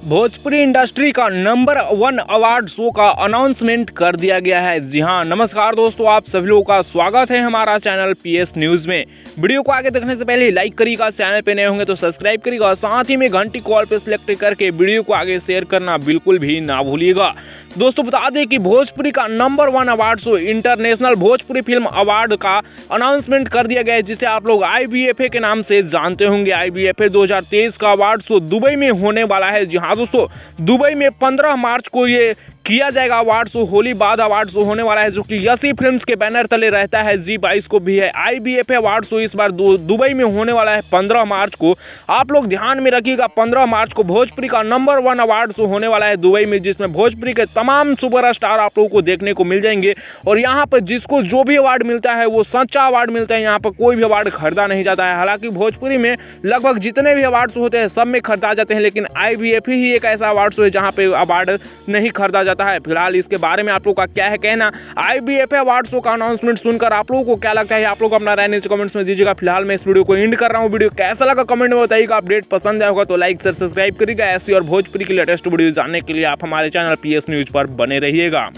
Bhojpuri industry का number 1 award show का announcement कर दिया गया है। जी हां, नमस्कार दोस्तों, आप सभी लोगों का स्वागत है हमारा चैनल पीएस न्यूज में। वीडियो को आगे देखने से पहले लाइक करिएगा, चैनल पे नए होंगे तो सब्सक्राइब करिएगा, साथ ही में घंटी कॉल पे सिलेक्ट करके वीडियो को आगे शेयर करना बिल्कुल भी ना भूलिएगा। दोस्तों बता दें कि भोजपुरी का number 1 award show international Bhojpuri film award का अनाउंसमेंट कर दिया गया है, जिसे आप लोग IBFA के नाम से जानते होंगे। IBFA 2023 का अवार्ड शो दुबई में होने वाला है। जी हाँ दोस्तों, दुबई में 15 मार्च को ये किया जाएगा अवार्ड शो। होली बाद अवार्ड शो होने वाला है, जो कि यसी फिल्म्स के बैनर तले रहता है। Zee22 को भी है। IBFA अवार्ड शो इस बार दुबई में होने वाला है 15 मार्च को। आप लोग ध्यान में रखिएगा, 15 मार्च को भोजपुरी का नंबर 1 अवार्ड शो होने वाला है दुबई में, जिसमें भोजपुरी के तमाम सुपर स्टार आप लोगों को देखने को मिल जाएंगे। और यहाँ पर जिसको जो भी अवार्ड मिलता है वो सच्चा अवार्ड मिलता है। यहाँ पर कोई भी अवार्ड खरीदा नहीं जाता है। हालांकि भोजपुरी में लगभग जितने भी अवार्ड शो होते हैं सब में खरीदा जाते हैं, लेकिन IBFA ही एक ऐसा अवार्ड शो है जहाँ पे अवार्ड नहीं खरीदा जाता है। फिलहाल इसके बारे में आप लोगों का क्या है कहना? IBFA अवार्ड शो का अनाउंसमेंट सुनकर आप लोगों को क्या लगता है? आप लोग अपना राय नीचे कमेंट्स में दीजिएगा। फिलहाल मैं इस वीडियो को एंड कर रहा हूँ। वीडियो कैसा लगा कमेंट में बताइएगा। अपडेट पसंद आया होगा तो लाइक शेयर सब्सक्राइब करिएगा। ऐसी और भोजपुरी की लेटेस्ट वीडियो जानने के लिए आप हमारे चैनल पीएस न्यूज पर बने रहिएगा।